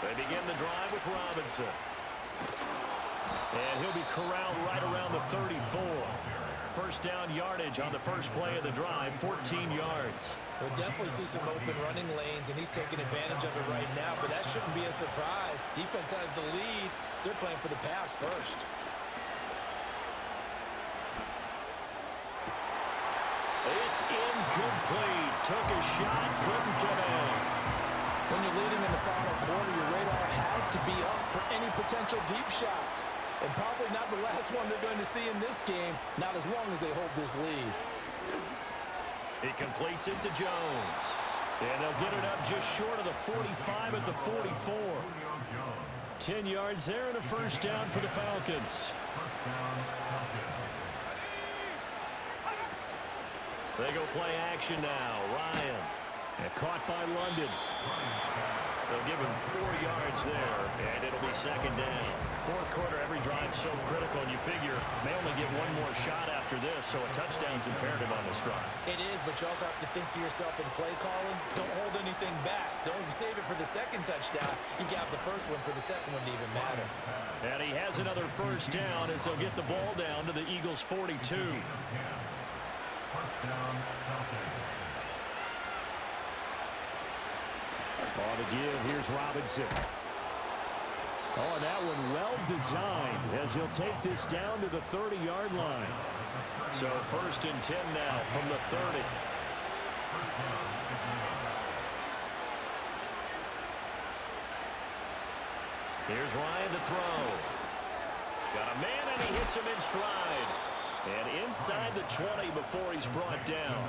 S2: They begin the drive with Robinson. And he'll be corralled right around the 34. First down yardage on the first play of the drive, 14 yards.
S3: We'll definitely see some open running lanes, and he's taking advantage of it right now, but that shouldn't be a surprise. Defense has the lead. They're playing for the pass first.
S2: It's incomplete. Took a shot, couldn't connect.
S3: When you're leading in the final quarter, your radar has to be up for any potential deep shots. And probably not the last one they're going to see in this game, not as long as they hold this lead.
S2: He completes it to Jones. And they'll get it up just short of the 45 at the 44. 10 yards there and a first down for the Falcons. They go play action now. Ryan. And caught by London. They'll give him 4 yards there, and it'll be second down. Fourth quarter, every drive so critical, and you figure they only get one more shot after this, so a touchdown's imperative on this drive.
S3: It is, but you also have to think to yourself in play calling, don't hold anything back. Don't save it for the second touchdown. You got the first one for the second one to even matter.
S2: And he has another first down as they'll get the ball down to the Eagles' 42.
S4: First down, Falcons.
S5: Ball to give. Here's Robinson. Oh, and that one well designed as he'll take this down to the 30-yard line.
S2: So first and 10 now from the 30. Here's Ryan to throw. Got a man, and he hits him in stride. And inside the 20 before he's brought down.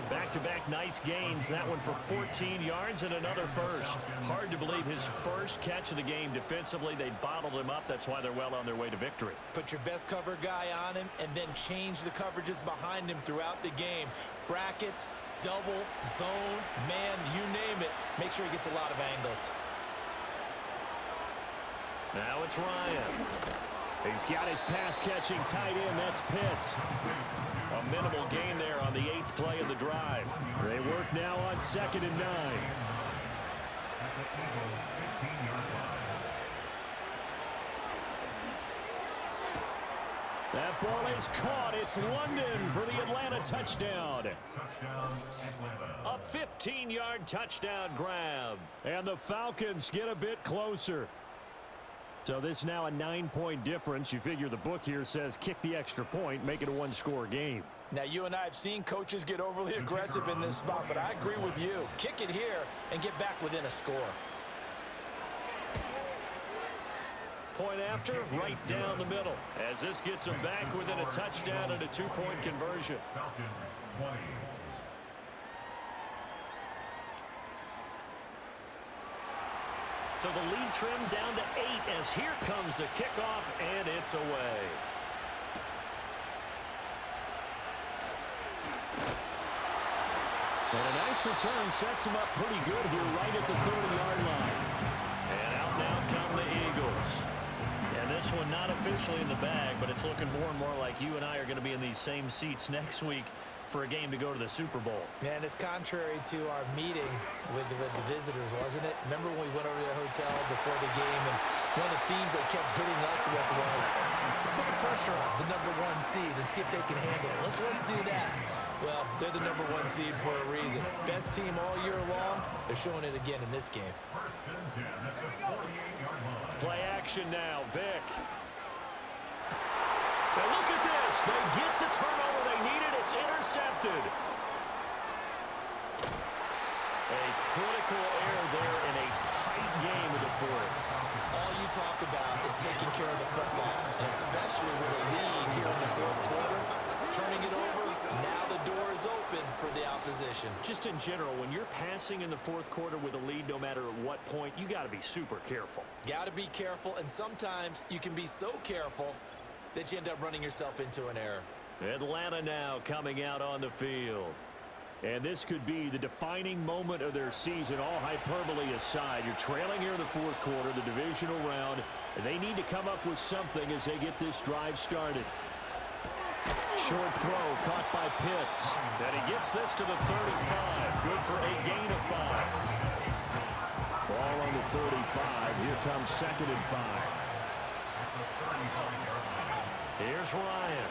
S2: Back-to-back nice gains. That one for 14 yards and another first. Hard to believe his first catch of the game defensively. They bottled him up. That's why they're well on their way to victory.
S3: Put your best cover guy on him and then change the coverages behind him throughout the game. Brackets, double, zone, man, you name it. Make sure he gets a lot of angles.
S2: Now it's Ryan.
S5: He's got his pass-catching tight end. That's Pitts.
S2: A minimal gain there on the 8th play of the drive.
S5: They work now on 2nd and 9.
S4: At the Eagles' 15-yard line.
S5: That ball is caught. It's London for the Atlanta touchdown.
S4: Touchdown, Atlanta.
S2: A 15-yard touchdown grab.
S5: And the Falcons get a bit closer. So this now a 9-point difference. You figure the book here says kick the extra point, make it a one-score game.
S3: Now, you and I have seen coaches get overly aggressive in this spot, but I agree with you. Kick it here and get back within a score.
S2: Point after, right down the middle. As this gets them back within a touchdown and a 2-point conversion.
S4: Falcons 20.
S2: So the lead trimmed down to 8 as here comes the kickoff, and it's away.
S5: And a nice return sets him up pretty good here right at the 30-yard line.
S2: And out now come the Eagles. And this one not officially in the bag, but it's looking more and more like you and I are going to be in these same seats next week for a game to go to the Super Bowl.
S3: And it's contrary to our meeting with the visitors, wasn't it? Remember when we went over to the hotel before the game, and one of the themes they kept hitting us with was, let's put the pressure on the #1 seed and see if they can handle it. Let's do that. Well, they're the #1 seed for a reason. Best team all year long. They're showing it again in this game.
S4: First and 10 at the 48-yard line.
S2: Play action now, Vic. Now look at this. They get the turnover they needed. It's intercepted. A critical error there in a tight game of the fourth.
S3: All you talk about is taking care of the football, and especially with a lead here in the fourth quarter, turning it over, now the door is open for the opposition.
S2: Just in general, when you're passing in the fourth quarter with a lead, no matter at what point, you got to be super careful.
S3: Got to be careful, and sometimes you can be so careful that you end up running yourself into an error.
S2: Atlanta now coming out on the field.
S5: And this could be the defining moment of their season, all hyperbole aside. You're trailing here in the fourth quarter, the divisional round, and they need to come up with something as they get this drive started. Short throw caught by Pitts.
S2: And he gets this to the 35. Good for a gain of 5.
S5: Ball on the 35. Here comes 2nd and 5.
S2: Here's Ryan.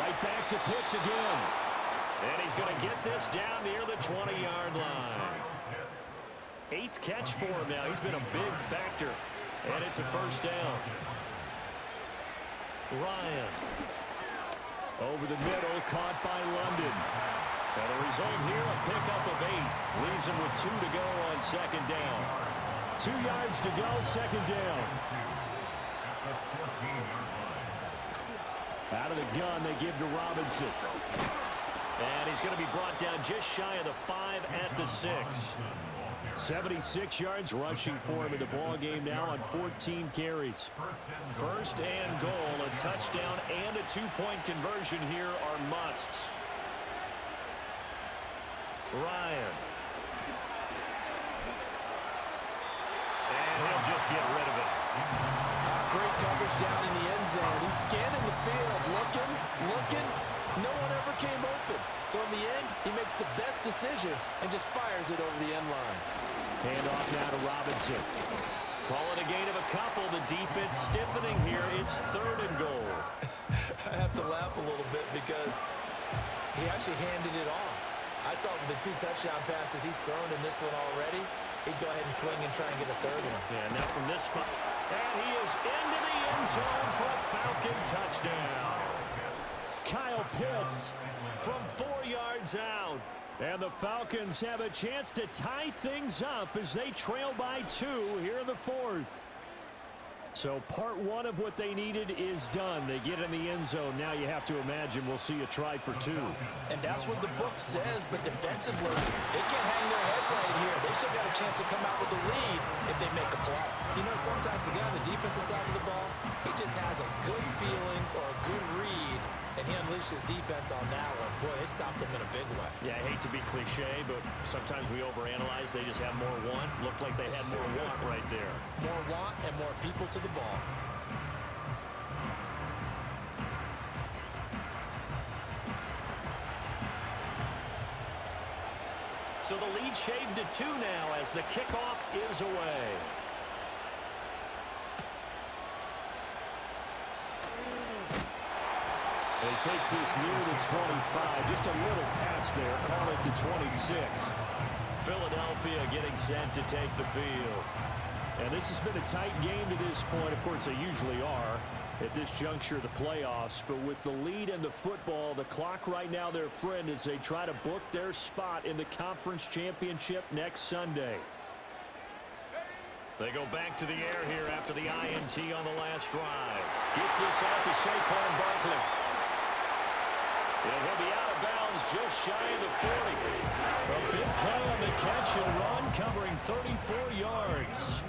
S5: Right back to Pitts again.
S2: And he's going to get this down near the 20-yard line. 8th catch for him now. He's been a big factor. And it's a first down. Ryan.
S5: Over the middle, caught by London.
S2: And the result here, a pickup of 8. Leaves him with 2 to go on second down.
S5: 2 yards to go, second down. Out of the gun, they give to Robinson.
S2: And he's going to be brought down just shy of the 5 at the 6.
S5: 76 yards rushing for him in the ball game now on 14 carries.
S2: First and goal, a touchdown and a 2-point conversion here are musts. Ryan. And he'll just get rid of it.
S3: Great coverage down in the end zone. He's scanning the field, looking. No one ever came open. So in the end, he makes the best decision and just fires it over the end line.
S5: Hand off now to Robinson.
S2: Call it a gain of a couple. The defense stiffening here. It's 3rd and goal.
S3: I have to laugh a little bit because he actually handed it off. I thought with the 2 touchdown passes he's thrown in this one already, he'd go ahead and fling and try and get a 3rd one.
S2: Yeah, now from this spot. And he is into the end zone for a Falcon touchdown.
S5: Kyle Pitts
S2: from 4 yards out.
S5: And the Falcons have a chance to tie things up as they trail by 2 here in the 4th. So part 1 of what they needed is done. They get in the end zone. Now you have to imagine we'll see a try for 2.
S3: And that's what the book says, but defensively, they can't hang their head right here. They still got a chance to come out with the lead if they make a play. You know, sometimes the guy on the defensive side of the ball, he just has a good feeling or a good read, and he unleashed his defense on that one. Boy, they stopped them in a big way.
S2: Yeah, I hate to be cliche, but sometimes we overanalyze. They just have more want. Looked like they had more want right there.
S3: More want and more people to the ball.
S2: So the lead shaved to 2 now as the kickoff is away.
S5: And he takes this near the 25. Just a little pass there. Call it the 26.
S2: Philadelphia getting set to take the field.
S5: And this has been a tight game to this point. Of course, they usually are at this juncture of the playoffs. But with the lead and the football, the clock right now their friend as they try to book their spot in the conference championship next Sunday.
S2: They go back to the air here after the INT on the last drive. Gets this out to Saquon Barkley. And he'll be out of bounds just shy of the 40.
S5: A big play on the catch and run, covering 34 yards.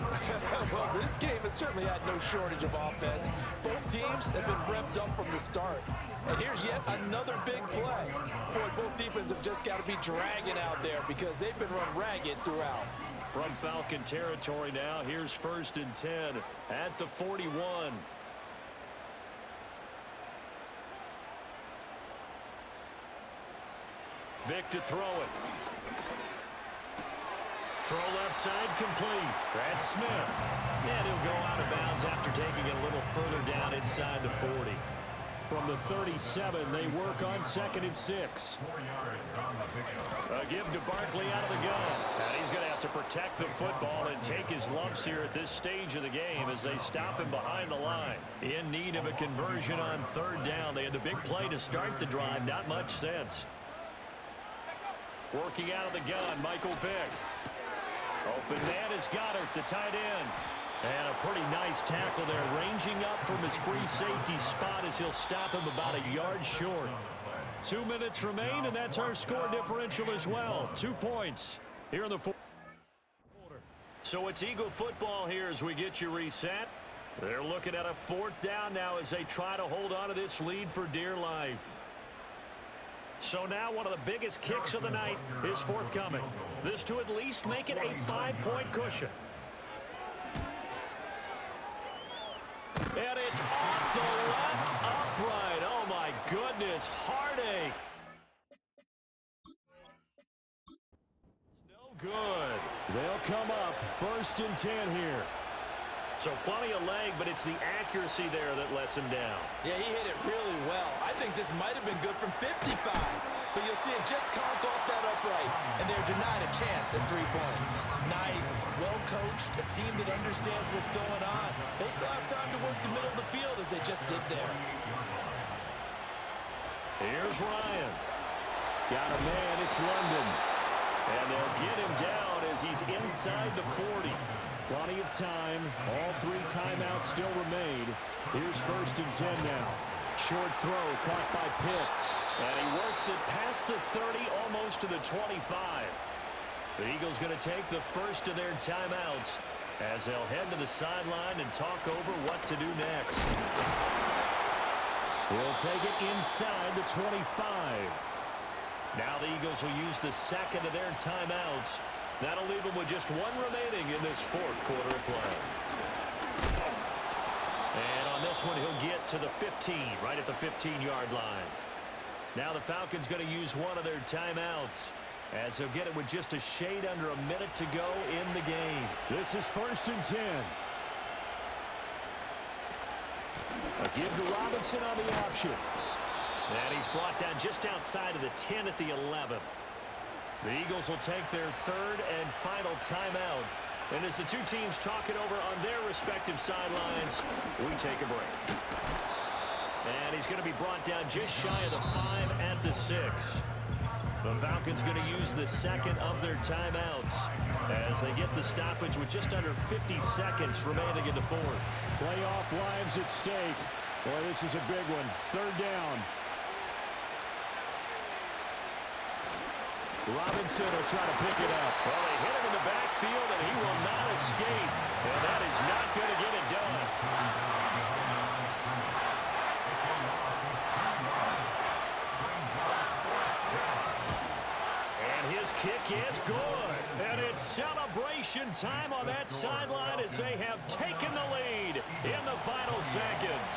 S3: Well, this game has certainly had no shortage of offense. Both teams have been revved up from the start. And here's yet another big play. Boy, both defenses have just got to be dragging out there because they've been run ragged throughout.
S2: From Falcon territory now, here's 1st and 10 at the 41. Vic to throw it. Throw left side complete. That's Smith. And he'll go out of bounds after taking it a little further down inside the 40.
S5: From the 37, they work on 2nd and 6.
S2: A give to Barkley out of the gun. And he's going to have to protect the football and take his lumps here at this stage of the game as they stop him behind the line. In need of a conversion on 3rd down. They had the big play to start the drive. Not much sense. Working out of the gun, Michael Vick. Open man is Goddard, the tight end. And a pretty nice tackle there, ranging up from his free safety spot as he'll stop him about a yard short. 2 minutes remain, and that's our score differential as well. 2 points here in the 4th quarter. So it's Eagle football here as we get you reset. They're looking at a 4th down now as they try to hold on to this lead for dear life. So now one of the biggest kicks of the night is forthcoming. This to at least make it a 5-point cushion. And it's off the left upright. Oh, my goodness. Heartache. It's no good.
S5: They'll come up 1st and 10 here.
S2: So plenty of leg, but it's the accuracy there that lets him down.
S3: Yeah, he hit it really well. I think this might have been good from 55. But you'll see it just conk off that upright. And they're denied a chance at 3 points. Nice. Well coached. A team that understands what's going on. They still have time to work the middle of the field as they just did there.
S2: Here's Ryan. Got a man, it's London. And they'll get him down as he's inside the 40. Plenty of time. All 3 timeouts still remain. Here's 1st and 10 now. Short throw caught by Pitts. And he works it past the 30, almost to the 25. The Eagles going to take the first of their timeouts as they'll head to the sideline and talk over what to do next. He'll take it inside the 25. Now the Eagles will use the second of their timeouts. That'll leave them with just 1 remaining in this 4th quarter of play. And on this one, he'll get to the 15, right at the 15-yard line. Now the Falcons going to use one of their timeouts as he'll get it with just a shade under a minute to go in the game. This is 1st and 10. A give to Robinson on the option. And he's brought down just outside of the 10 at the 11. The Eagles will take their 3rd and final timeout. And as the 2 teams talk it over on their respective sidelines, we take a break. And he's going to be brought down just shy of the 5 at the 6. The Falcons going to use the second of their timeouts as they get the stoppage with just under 50 seconds remaining in the 4th. Playoff lives at stake. Boy, this is a big one. 3rd down. Robinson will try to pick it up. Well, they hit him in the backfield, and he will not escape. And that is not going to get it done. And his kick is good. And it's celebration time on that sideline as they have taken the lead in the final seconds.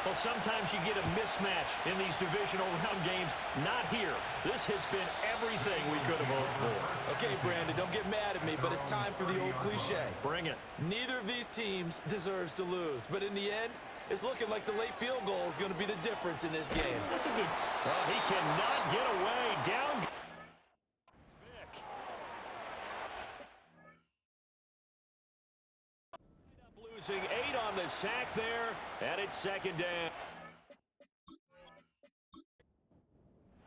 S2: Well, sometimes you get a mismatch in these divisional round games. Not here. This has been everything we could have hoped for.
S3: Okay, Brandon, don't get mad at me, but it's time for the old cliche.
S2: Bring it.
S3: Neither of these teams deserves to lose, but in the end, it's looking like the late field goal is going to be the difference in this game.
S2: That's a good... Well, he cannot get away. Down... Losing 8 on the sack there, and it's 2nd down.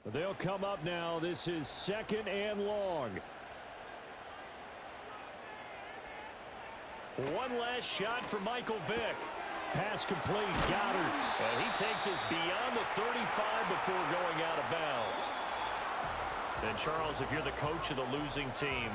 S2: They'll come up now. This is 2nd and long. One last shot for Michael Vick. Pass complete. Goddard. And he takes us beyond the 35 before going out of bounds. And Charles, if you're the coach of the losing team,